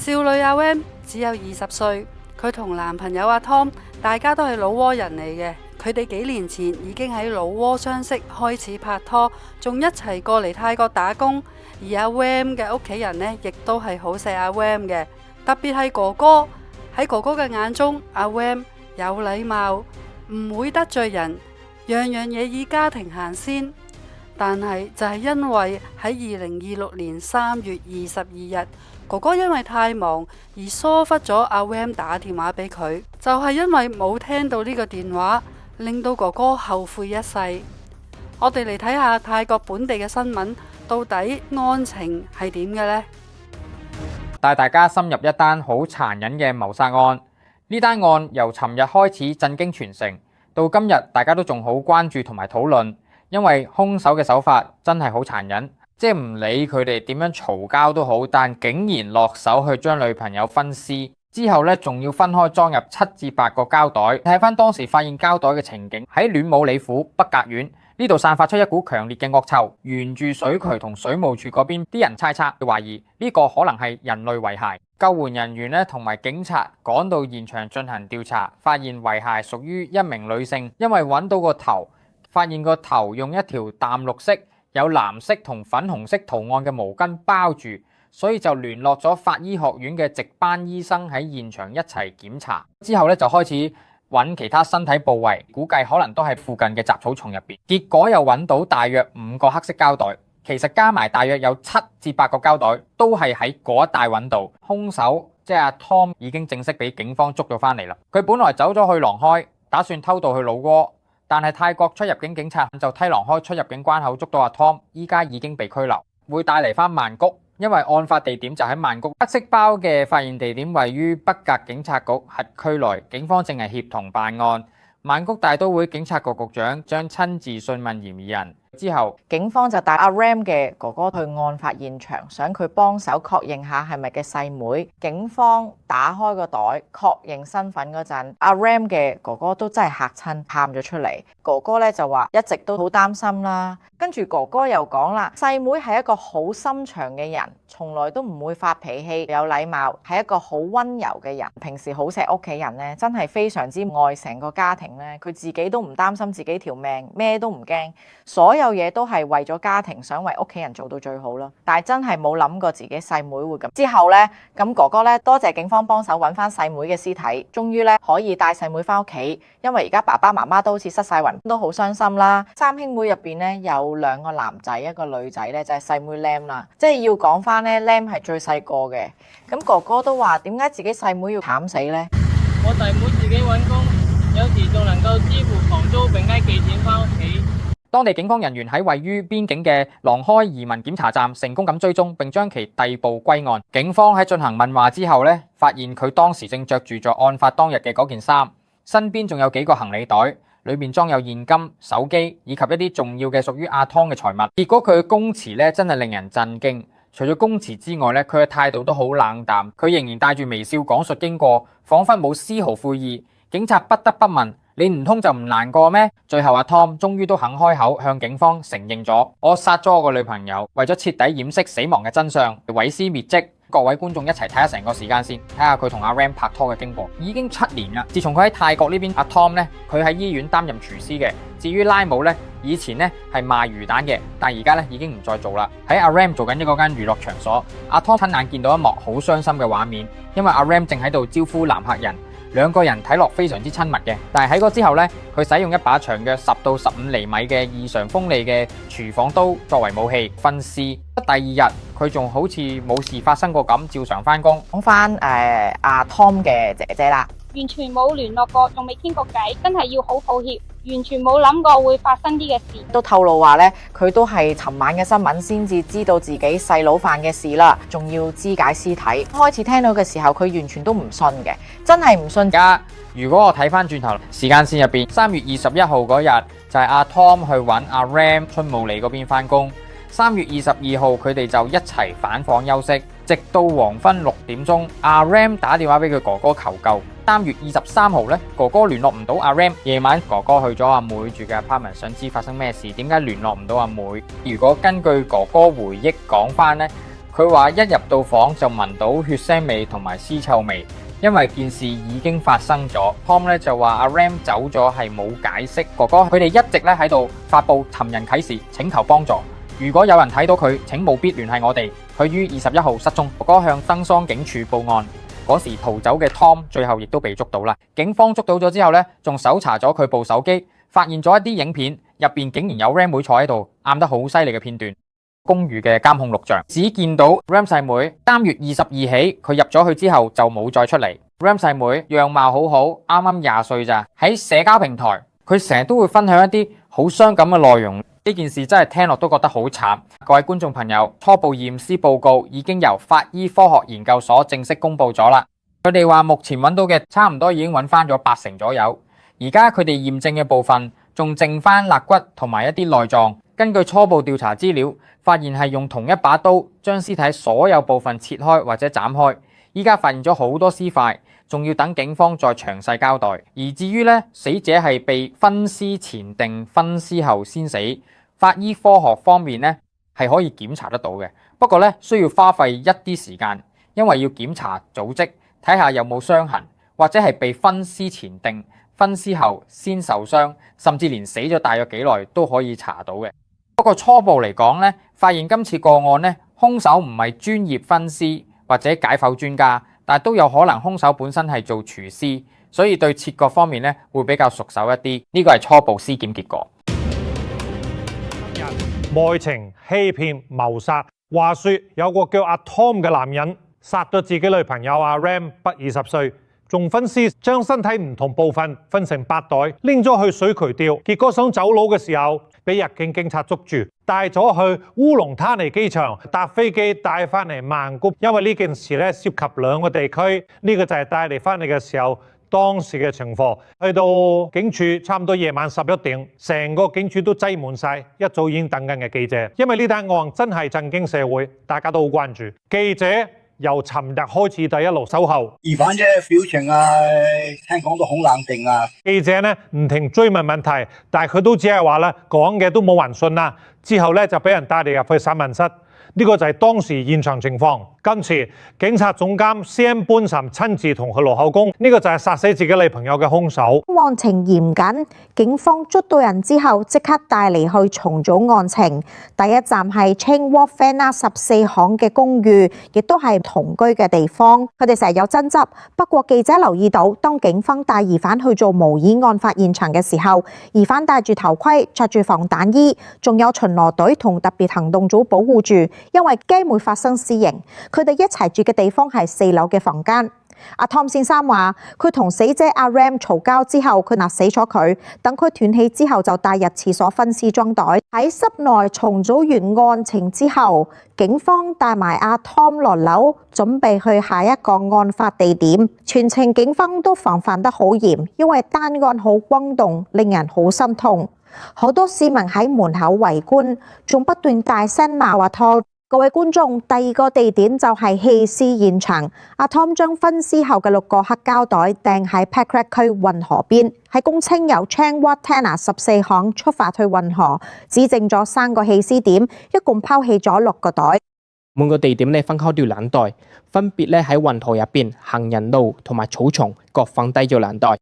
少女阿 Ram 只有20歲，佢同男朋友阿 Tom 大家都係老撾人嚟嘅。佢哋幾年前已經喺老撾相識，開始拍拖，仲一齊過嚟泰國打工。而阿 Ram 嘅屋企人呢，亦都係好錫阿 Ram 嘅，特別係哥哥。喺哥哥嘅眼中，阿 Ram 有禮貌，唔會得罪人，樣樣嘢以家庭行先。但係就係因為喺2026年3月22日，哥哥因為太忙而疏忽咗阿 Ram 打電話俾佢，就係因為冇聽到呢個電話，令到哥哥後悔一世。我哋嚟睇下泰國本地嘅新聞，到底案情係點嘅呢？帶大家深入一單好殘忍嘅謀殺案。呢單案由尋日開始震驚全城，到今日大家都仲好關注同埋討論，因為兇手嘅手法真係好殘忍，即係唔理佢哋點樣嘈交都好，但竟然落手去將女朋友分屍，之後呢，仲要分開裝入7至8個膠袋。睇翻當時發現膠袋嘅情景，喺戀武里府北格縣呢度散發出一股強烈嘅惡臭，沿住水渠同水務處嗰邊，啲人猜測懷疑呢個可能係人類遺骸。救援人員呢同埋警察趕到現場進行調查，發現遺骸屬於一名女性，因為揾到個頭，發現個頭用一條淡綠色、有藍色同粉紅色圖案嘅毛巾包住，所以就聯絡咗法醫學院嘅值班醫生喺現場一齊檢查。之後咧就開始揾其他身體部位，估計可能都係附近嘅雜草叢入邊。結果又揾到大約5個黑色膠袋，其實加埋大約有7至8個膠袋，都係喺嗰一帶揾到。兇手即係阿 Tom 已經正式俾警方捉咗翻嚟啦。佢本來走咗去廊開，打算偷渡去老撾，但係泰國出入境警察就梯廊開出入境關口捉到阿 Tom， 依家已經被拘留，會帶嚟翻曼谷。因為案發地點就喺曼谷，黑色包嘅發現地點位於北格警察局轄區內，警方正係協同辦案。曼谷大都會警察局局長將親自訊問嫌疑人。之後警方就帶阿 Ram 嘅哥哥去案發現場，想佢幫手確認下係咪嘅細妹。警方打開個袋確認身份嗰陣，阿 Ram 嘅哥哥都真係嚇親，喊咗出嚟。哥哥咧就話一直都好擔心啦。跟住哥哥又講啦，細妹係一個好心腸嘅人，從來都唔會發脾氣，有禮貌，係一個好溫柔嘅人，平時好錫屋企人咧，真係非常之愛成個家庭咧。佢自己都唔擔心自己條命，咩都唔驚，所有嘢都係為咗家庭，想為屋企人做到最好咯。但係真係冇諗過自己細妹會咁。之後呢，咁哥哥呢，多謝警方幫手揾翻細妹嘅屍體，終於呢可以帶細妹翻屋企。因為而家爸爸媽媽都好似失晒魂，都好傷心啦。三兄妹入邊呢，有2個男仔，一個女仔呢，就係細妹 Lam 啦。即係要講翻呢 Lam 係最細個嘅。咁哥哥都話點解自己細妹要慘死呢？我弟妹自己揾工，有時仲能夠支付房租並且寄錢翻屋企。當地警方人員喺位於邊境嘅廊開移民檢查站成功咁追蹤，並將其逮捕歸案。警方喺進行問話之後呢，發現佢當時正着住咗案發當日嘅嗰件衫，身邊仲有幾個行李袋，裏面裝有現金、手機以及一啲重要嘅屬於阿湯嘅財物。結果佢嘅供詞呢真係令人震驚，除咗供詞之外呢，佢嘅態度都好冷淡，佢仍然帶住微笑講述經過，彷彿冇絲毫悔意。警察不得不問：你唔通就唔難過咩？最後阿 Tom 終於都肯開口向警方承認咗，我殺咗我個女朋友，為咗徹底掩飾死亡嘅真相，毀屍滅跡。各位觀眾一齊睇下成個時間線，睇下佢同阿 Ram 拍拖嘅經過。已經7年啦，自從佢喺泰國呢邊，阿 Tom 呢，佢喺醫院擔任廚師嘅。至於拉姆呢，以前呢係賣魚蛋嘅，但而家呢已經唔再做啦。喺阿 Ram 做緊呢嗰間娛樂場所，阿 Tom 親眼見到一幕好傷心嘅畫面，因為阿 Ram 正喺度招呼男客人。2個人睇落非常之親密嘅，但係喺嗰之後呢，佢使用一把長約10到15厘米嘅異常鋒利嘅廚房刀作為武器分屍。第2日佢仲好似冇事發生過咁，照常翻工。講翻阿 Tom 嘅姐姐啦，完全冇聯絡過，仲未傾過偈，真係要好抱歉。完全冇諗過會發生啲嘅事，都透露話咧，佢都係尋晚嘅新聞先至知道自己細佬犯嘅事啦，仲要肢解屍體。開始聽到嘅時候，佢完全都唔信嘅，真係唔信。而家如果我睇翻轉頭時間線入邊，3月21號嗰日就係阿 Tom 去揾阿 Ram 春武里嗰邊翻工，3月22號佢哋就一齊返房休息，直到黃昏6點鐘，阿 Ram 打電話俾佢哥哥求救。3月23號咧，哥哥聯絡唔到阿 Ram， 夜晚哥哥去咗阿妹住嘅 apartment， 想知發生咩事，點解聯絡唔到阿妹。如果根據哥哥回憶講翻咧，佢話一入到房就聞到血腥味同埋屍臭味，因為件事已經發生咗。Tom 咧就話阿 Ram 走咗係冇解釋，哥哥佢哋一直咧喺度發布尋人啟事，請求幫助。如果有人睇到佢，請務必聯繫我哋。佢於21號失蹤，哥哥向登桑警署報案。嗰時逃走嘅 Tom 最後亦都被捉到啦。警方捉到咗之後呢，仲搜查咗佢部手機，發現咗一啲影片，入邊竟然有 Ram 妹坐喺度喊得好犀利嘅片段。公寓嘅監控錄像只見到 Ram 細妹3月22起，佢入咗去之後就冇再出嚟。Ram 細妹樣貌好好，啱啱20歲咋。喺社交平台，佢成日都會分享一啲好傷感嘅內容。呢件事真係聽落都覺得好慘。各位觀眾朋友，初步驗屍報告已經由法醫科學研究所正式公布咗啦。佢哋話目前揾到嘅差唔多已經揾翻咗80%左右。而家佢哋驗證嘅部分仲剩翻肋骨同埋一啲內臟。根據初步調查資料，發現係用同一把刀將屍體所有部分切開或者斬開。依家發現咗好多屍塊，仲要等警方再詳細交代。而至於呢，死者係被分屍前定分屍後先死，法醫科學方面呢係可以檢查得到嘅，不過呢需要花費一啲時間，因為要檢查組織，睇下有冇傷痕，或者係被分屍前定分屍後先受傷，甚至連死咗大約幾耐都可以查到嘅。不過初步嚟講呢，發現今次個案呢，兇手唔係專業分屍或者解剖專家，但都有可能兇手本身係做廚師，所以對切割方面呢會比較熟手一啲。呢個係初步屍檢結果。愛情、欺騙、謀殺。話說有個叫阿 Tom 嘅男人殺咗自己女朋友阿 Ram 不20歲，仲分屍將身體唔同部分分成8袋，拎咗去水渠吊。結果想走佬嘅時候，俾入境警察捉住，帶咗去烏龍塔尼機場，搭飛機帶翻嚟曼谷。因為呢件事咧涉及2個地區，呢個就係帶嚟翻嚟嘅時候當時嘅情況。去到警署差唔多夜晚11點，成個警署都擠滿晒一早已經等緊嘅記者，因為呢單案真係震驚社會，大家都好關注。記者由尋日開始就一路守候，疑犯嘅表情啊，聽講都好冷靜啊。記者呢唔停追問問題，但係佢都只係話啦，講嘅都冇人信啦。之後咧就俾人帶嚟入去審問室。呢個就係當時現場情況。今次警察總監 CM 潘岑親自同佢落口供，呢個就係殺死自己女朋友嘅兇手。案情嚴謹，警方捉到人之後即刻帶嚟去重組案情。第一站係 Cheng Wat Phra 14巷嘅公寓，亦都係同居嘅地方。佢哋成日有爭執，不過記者留意到，當警方帶疑犯去做模擬案發現場嘅時候，疑犯戴住頭盔、着住防彈衣，仲有巡邏隊同特別行動組保護住。因為驚會發生私刑，佢哋一齊住嘅地方係4樓嘅房間。阿 Tom 先生話：佢同死者阿 Ram 嘈交之後，佢勒死咗佢，等佢斷氣之後就帶入廁所分屍裝袋。喺室內重組完案情之後，警方帶埋阿 Tom 落樓，準備去下一個案發地點。全程警方都防範得好嚴，因為單案好轟動，令人好心痛。好多市民喺門口圍觀，仲不斷大聲罵阿 Tom。各位觀眾，第2個地點就係棄屍現場。阿 Tom 將分屍後嘅6個黑膠袋掟喺 Peck 區運河邊，喺供稱由 Cheng Wat Phra 14巷出發去運河，指證咗3個棄屍點，一共拋棄咗6個袋。每個地點咧分開掉2袋，分別咧喺運河入邊、行人路同埋草叢各放低咗2袋。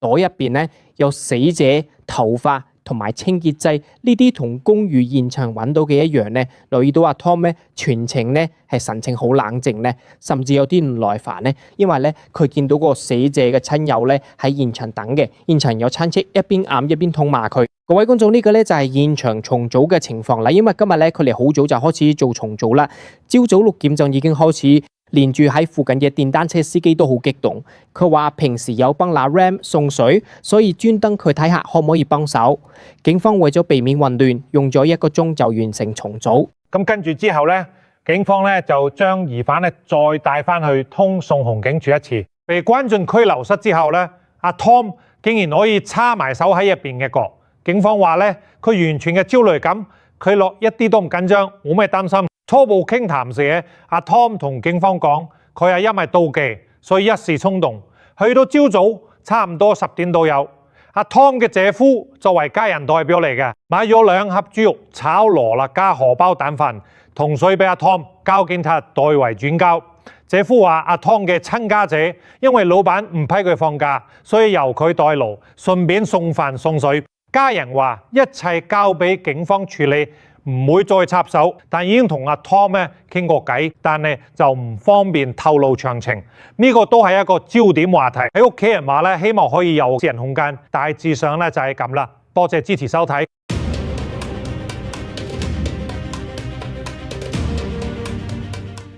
袋入邊咧有死者頭髮同埋清潔劑，呢啲同公寓現場揾到嘅一樣咧。留意到阿 Tom 咧全程咧係神情好冷靜咧，甚至有啲唔耐煩咧，因為咧佢見到個死者嘅親友咧喺現場等嘅，現場有親戚一邊嗌一邊痛罵佢。各位觀眾，呢個咧就係現場重組嘅情況啦。因為今日咧佢哋好早就開始做重組啦，朝早6點就已經開始。連住喺附近嘅電單車司機都好激動，佢話平時有幫阿 Ram 送水，所以專登佢睇下可唔可以幫手。警方為咗避免混亂，用咗1個鐘就完成重組。咁跟住之後咧，警方咧就將疑犯咧再帶翻去通宋紅警署一次。被關進拘留室之後咧，阿 Tom 竟然可以叉埋手喺入邊嘅角。警方話咧，佢完全嘅焦慮感，佢落一啲都唔緊張，冇咩擔心。初步傾談時，阿 Tom 同警方講，佢係因為妒忌，所以一時衝動。去到朝早差唔多10點都有，阿 Tom 嘅姐夫作為家人代表嚟嘅，買咗2盒豬肉炒羅勒加荷包蛋飯，同水俾阿 Tom 交警察代為轉交。姐夫話阿 Tom 嘅親家姐因為老闆唔批佢放假，所以由佢代勞，順便送飯送水。家人話一切交俾警方處理，唔會再插手，但已經同阿 Tom 咧傾過偈，但係就唔方便透露詳情。呢個都係一個焦點話題。喺屋企人話咧，希望可以有私人空間，大致上咧就係咁啦。多謝支持收睇。